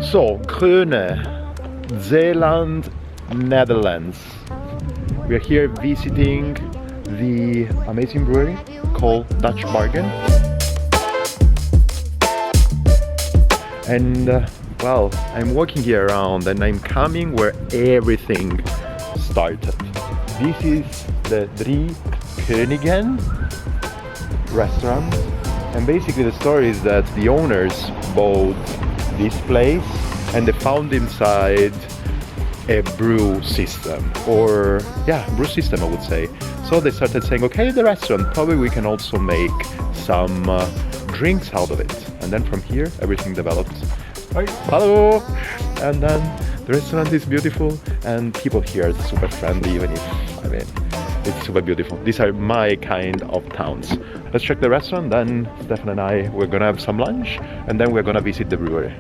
So, Groene Zeeland, Netherlands. We are here visiting the amazing brewery called Dutch Bargain. And well, I'm walking here around and I'm coming where everything started. This is the Drie Koningen restaurant. And basically the story is that the owners bought this place and they found inside a brew system, or brew system I would say. So they started saying, okay, the restaurant, probably we can also make some drinks out of it. And then from here everything developed. Hi. Hello! And then the restaurant is beautiful and people here are super friendly, even if, I mean, it's super beautiful. These are my kind of towns. Let's check the restaurant, then Stefan and I, we're gonna have some lunch and then we're gonna visit the brewery.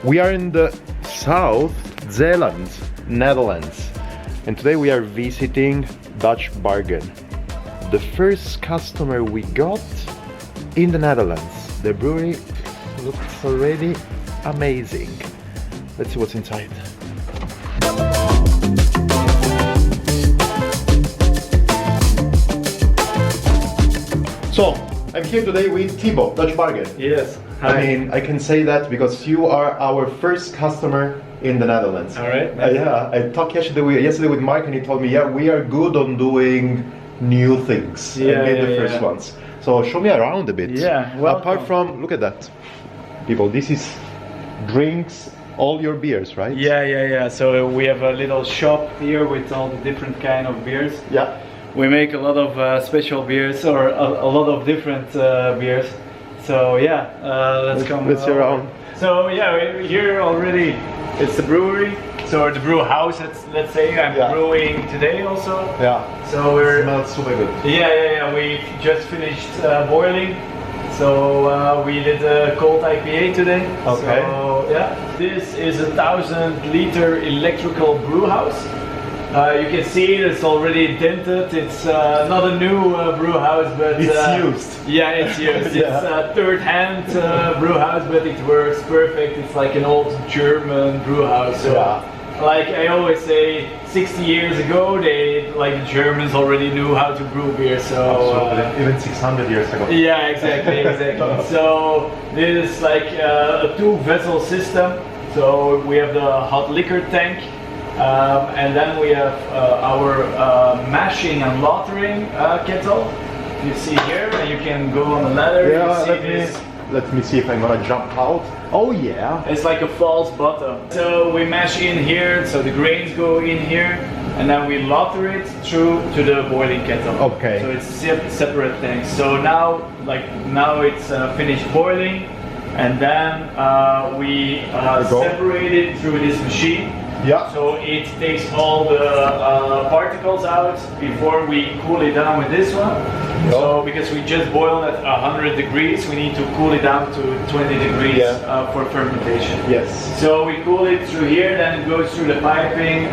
We are in the South Zeeland, Netherlands, and today we are visiting Dutch Bargain. The first customer we got in the Netherlands. The brewery looks already amazing. Let's see what's inside. So, I'm here today with Thibo, Dutch Bargain. Yes. Hi. I mean, I can say that because you are our first customer in the Netherlands. All right. Yeah, I talked yesterday with Mark and he told me, yeah, we are good on doing new things. Yeah, and made the yeah, first yeah. ones. So show me around a bit. Yeah, welcome. Apart from, look at that. People, this is drinks, all your beers, right? Yeah. So we have a little shop here with all the different kind of beers. Yeah. We make a lot of special beers, or a lot of different beers. So yeah, let's see around. So yeah, we're here already. It's the brewery, so the brew house. Let's say I'm brewing today also. Yeah. So we're. It smells super good. Yeah. We just finished boiling. So we did a cold IPA today. Okay. So yeah, this is a 1,000-liter electrical brew house. You can see it's already dented. It's not a new brew house, but it's used. Yeah, it's used. Yeah. It's a third-hand brew house, but it works perfect. It's like an old German brew house. So, like I always say, 60 years ago, the Germans already knew how to brew beer. So even 600 years ago. Yeah, exactly. So this is like a two-vessel system. So we have the hot liquor tank. And then we have our mashing and lautering kettle. You see here, and you can go on the ladder. Yeah, let me see if I'm gonna jump out. Oh yeah. It's like a false bottom. So we mash in here, so the grains go in here, and then we lauter it through to the boiling kettle. Okay. So it's separate tanks. So now it's finished boiling, and then we separate it through this machine. Yeah. So it takes all the particles out before we cool it down with this one. Yeah. So because we just boiled at 100 degrees, we need to cool it down to 20 degrees for fermentation. Yes. So we cool it through here, then it goes through the piping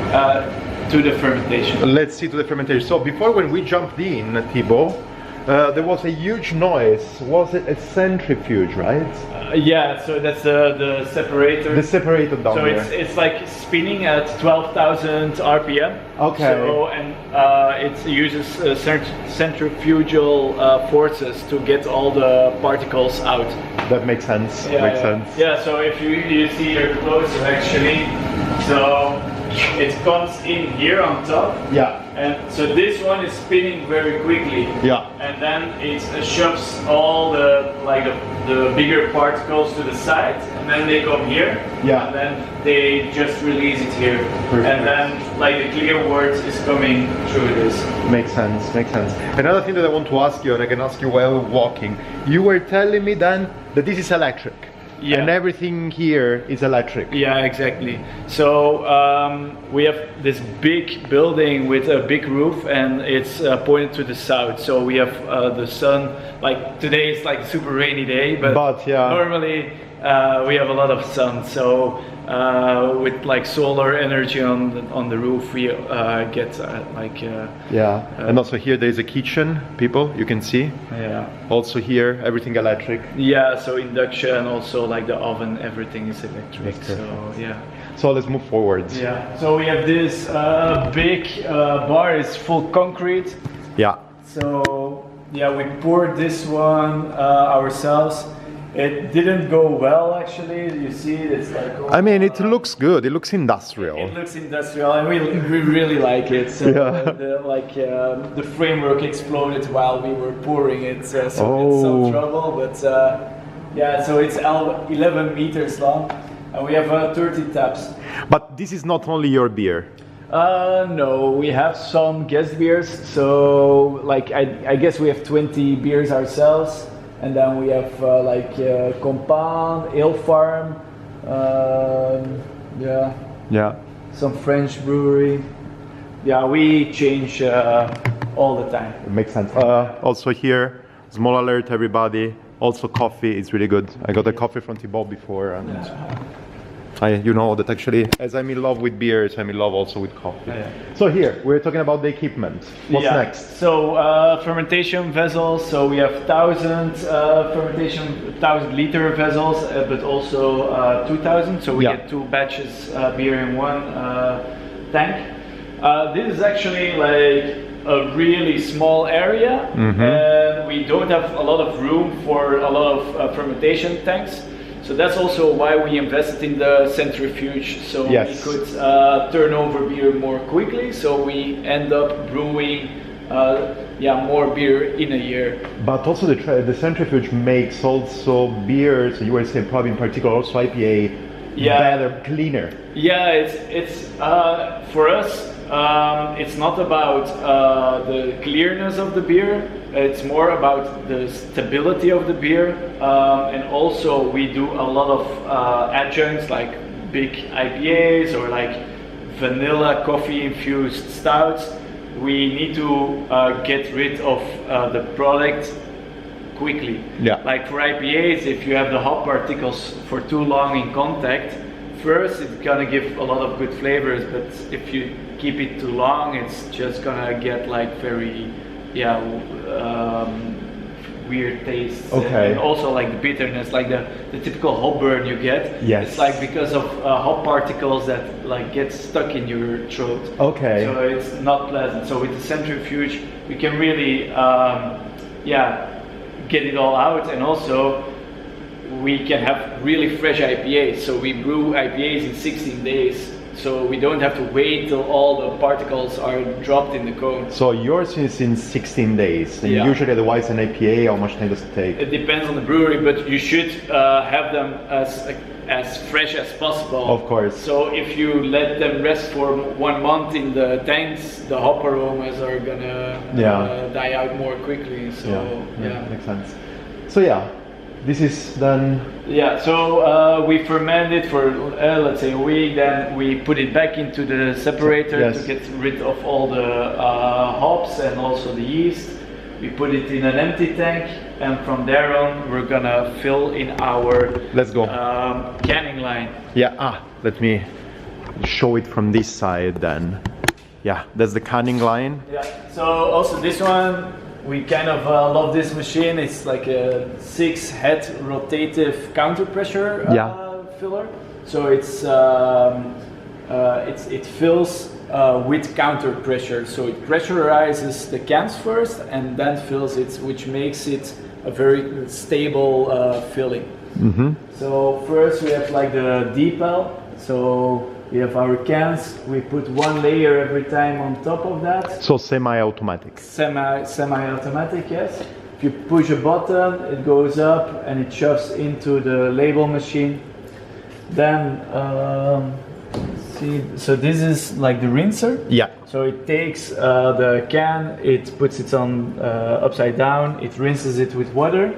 to the fermentation. Let's see to the fermentation. So before, when we jumped in, Thibo, there was a huge noise. Was it a centrifuge, right? Yeah, so that's the separator. The separator down there. So it's like spinning at 12,000 RPM. Okay. So and it uses centrifugal forces to get all the particles out. That makes sense. Sense. Yeah. So if you see here closer, actually, so it comes in here on top. Yeah. And so this one is spinning very quickly. Yeah. And then it shoves all the bigger particles to the side, and then they come here. Yeah. And then they just release it here. Perfect. And then the clear words is coming through this. Makes sense. Another thing that I want to ask you, and I can ask you while walking, you were telling me then that this is electric. Yeah. And everything here is electric. Yeah, exactly. So we have this big building with a big roof, and it's pointed to the south. So we have the sun. Like today, it's like a super rainy day, but yeah. normally we have a lot of sun. So with like solar energy on the roof, we get and also here there is a kitchen, people, you can see. Yeah. Also here, everything electric. Yeah, so induction, also like the oven, everything is electric. So yeah. So let's move forwards. Yeah. So we have this big bar, it's full concrete. Yeah. So yeah, we poured this one ourselves. It didn't go well, actually. You see, it's like. I mean, it looks good. It looks industrial. It looks industrial, and we really like it. So the framework exploded while we were pouring it, so it's some trouble. But yeah, so it's 11 meters long, and we have 30 taps. But this is not only your beer. No, we have some guest beers. So like I guess we have 20 beers ourselves. And then we have Compound, Ale Farm, some French brewery. Yeah, we change all the time. It makes sense. Also here, small alert everybody. Also coffee is really good. I got a coffee from Thibo before, and you know that actually, as I'm in love with beers, I'm in love also with coffee. So here, we're talking about the equipment. What's next? So fermentation vessels. So we have 1,000 liter vessels, but also 2,000. So we get 2 batches beer in one tank. This is actually like a really small area, and we don't have a lot of room for a lot of fermentation tanks. So that's also why we invested in the centrifuge, so we could turn over beer more quickly. So we end up brewing more beer in a year. But also the centrifuge makes also beer, so you were saying probably in particular also IPA, better, cleaner. Yeah, it's for us, it's not about the clearness of the beer. It's more about the stability of the beer, and also we do a lot of adjuncts like big IPAs or like vanilla coffee infused stouts. We need to get rid of the product quickly. Like for IPAs, if you have the hop particles for too long in contact, first it's gonna give a lot of good flavors, but if you keep it too long, it's just gonna get like very weird tastes, and also like the bitterness, like the typical hop burn you get. It's like because of hop particles that like get stuck in your throat. So it's not pleasant. So with the centrifuge, we can really get it all out, and also we can have really fresh IPAs. So we brew IPAs in 16 days. So we don't have to wait till all the particles are dropped in the cone. So yours is in 16 days. And usually otherwise an IPA, how much time does it take? It depends on the brewery, but you should have them as fresh as possible. Of course. So if you let them rest for 1 month in the tanks, the hop aromas are gonna die out more quickly. So makes sense. So this is then. So we ferment it for let's say a week, then we put it back into the separator to get rid of all the hops and also the yeast. We put it in an empty tank, and from there on we're gonna fill in our canning line. Let me show it from this side then. That's the canning line. So also this one, we kind of love this machine. It's like a 6-head rotative counter pressure filler. So it fills with counter pressure. So it pressurizes the cans first and then fills it, which makes it a very stable filling. So first we have like the DPL. So we have our cans, we put 1 layer every time on top of that. So semi-automatic. Semi-automatic, yes. If you push a button, it goes up and it shoves into the label machine. Then, so this is like the rinser. So it takes the can, it puts it on upside down, it rinses it with water,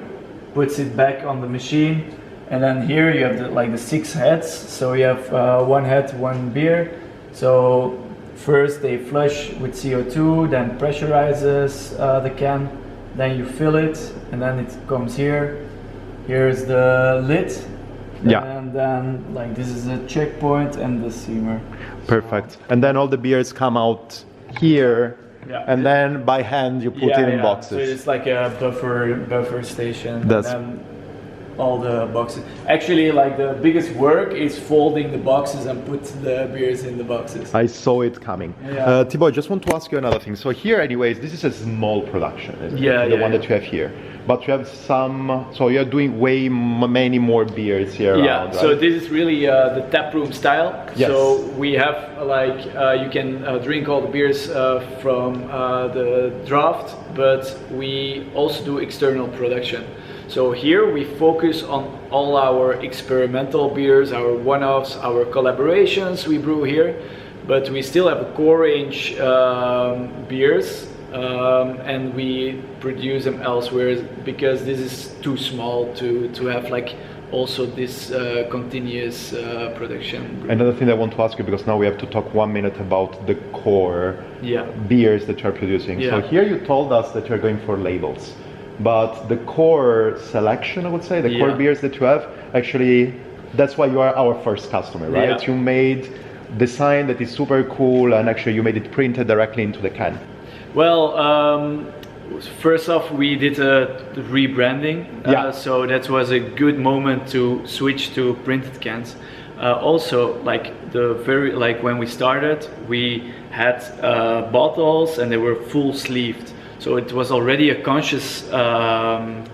puts it back on the machine, And then here you have the 6 heads. So you have 1 head, 1 beer. So first they flush with CO2, then pressurizes the can, then you fill it, and then it comes here. Here's the lid. Yeah. And then like this is a checkpoint and the seamer. Perfect. And then all the beers come out here. Yeah. And then by hand you put it in boxes. So it's like a buffer station. That's and then all the boxes. Actually, like the biggest work is folding the boxes and put the beers in the boxes. I saw it coming. Yeah. Thibo, I just want to ask you another thing. So here, anyways, this is a small production, isn't Yeah, it? The yeah, one yeah. that you have here. But you have some, so you're doing many more beers here Yeah, around, so right? this is really the taproom style. Yes. So we have like, you can drink all the beers from the draft, but we also do external production. So here we focus on all our experimental beers, our one-offs, our collaborations we brew here, but we still have a core range beers, and we produce them elsewhere because this is too small to have like also this continuous production. Another thing I want to ask you, because now we have to talk 1 minute about the core beers that you're producing. Yeah. So here you told us that you're going for labels. But the core selection, I would say, the core beers that you have, actually, that's why you are our first customer, right? Yeah. You made design that is super cool, and actually you made it printed directly into the can. Well, first off, we did a rebranding, so that was a good moment to switch to printed cans. Also, like when we started, we had bottles and they were full sleeved. So it was already a conscious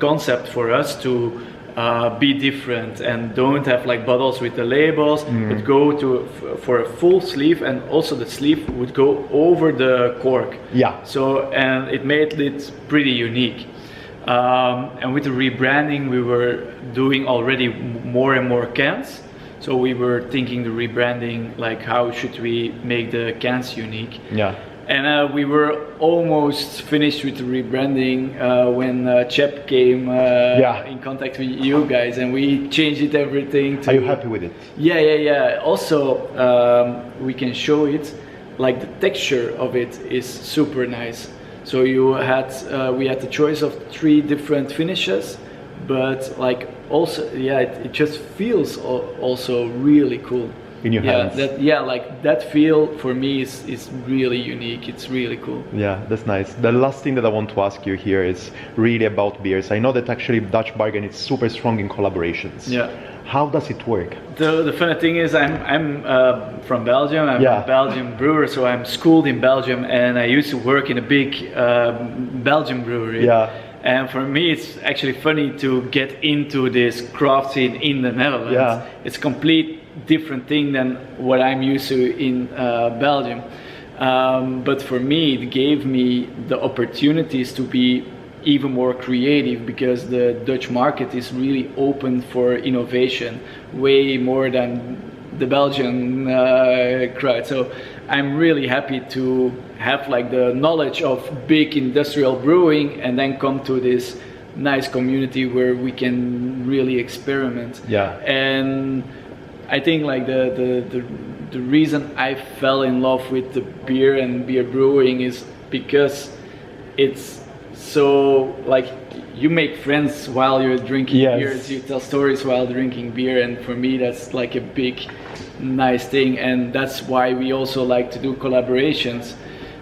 concept for us to be different and don't have like bottles with the labels, but go for a full sleeve, and also the sleeve would go over the cork. Yeah. So, and it made it pretty unique. And with the rebranding, we were doing already more and more cans. So we were thinking the rebranding, like how should we make the cans unique? Yeah. And we were almost finished with the rebranding when Chep came in contact with you guys, and we changed everything. Are you happy with it? Yeah. Also, we can show it. Like the texture of it is super nice. So we had the choice of 3 different finishes, but like also, it just feels also really cool. In your hands. Like that feel for me is really unique. It's really cool. Yeah, that's nice. The last thing that I want to ask you here is really about beers. I know that actually Dutch Bargain is super strong in collaborations. Yeah. How does it work? The funny thing is I'm from Belgium. I'm a Belgian brewer, so I'm schooled in Belgium, and I used to work in a big Belgian brewery. Yeah. And for me, it's actually funny to get into this craft scene in the Netherlands. Yeah. It's complete different thing than what I'm used to in Belgium. But for me, it gave me the opportunities to be even more creative, because the Dutch market is really open for innovation, way more than the Belgian crowd. So I'm really happy to have like the knowledge of big industrial brewing and then come to this nice community where we can really experiment. Yeah. And I think like the reason I fell in love with the beer and beer brewing is because it's so like you make friends while you're drinking beers, you tell stories while drinking beer, and for me that's like a big nice thing, and that's why we also like to do collaborations,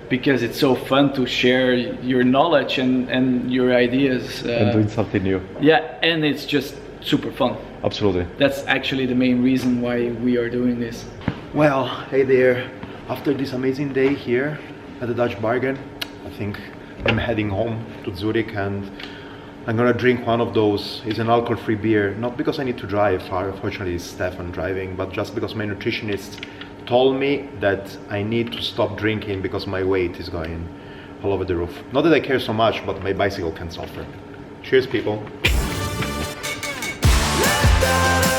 because it's so fun to share your knowledge and your ideas. And doing something new. Yeah, and it's just super fun. Absolutely. That's actually the main reason why we are doing this. Well, hey there. After this amazing day here at the Dutch Bargain, I think I'm heading home to Zurich, and I'm gonna drink one of those. It's an alcohol-free beer, not because I need to drive far, fortunately it's Stefan driving, but just because my nutritionist told me that I need to stop drinking because my weight is going all over the roof. Not that I care so much, but my bicycle can suffer. Cheers, people. La, da, da.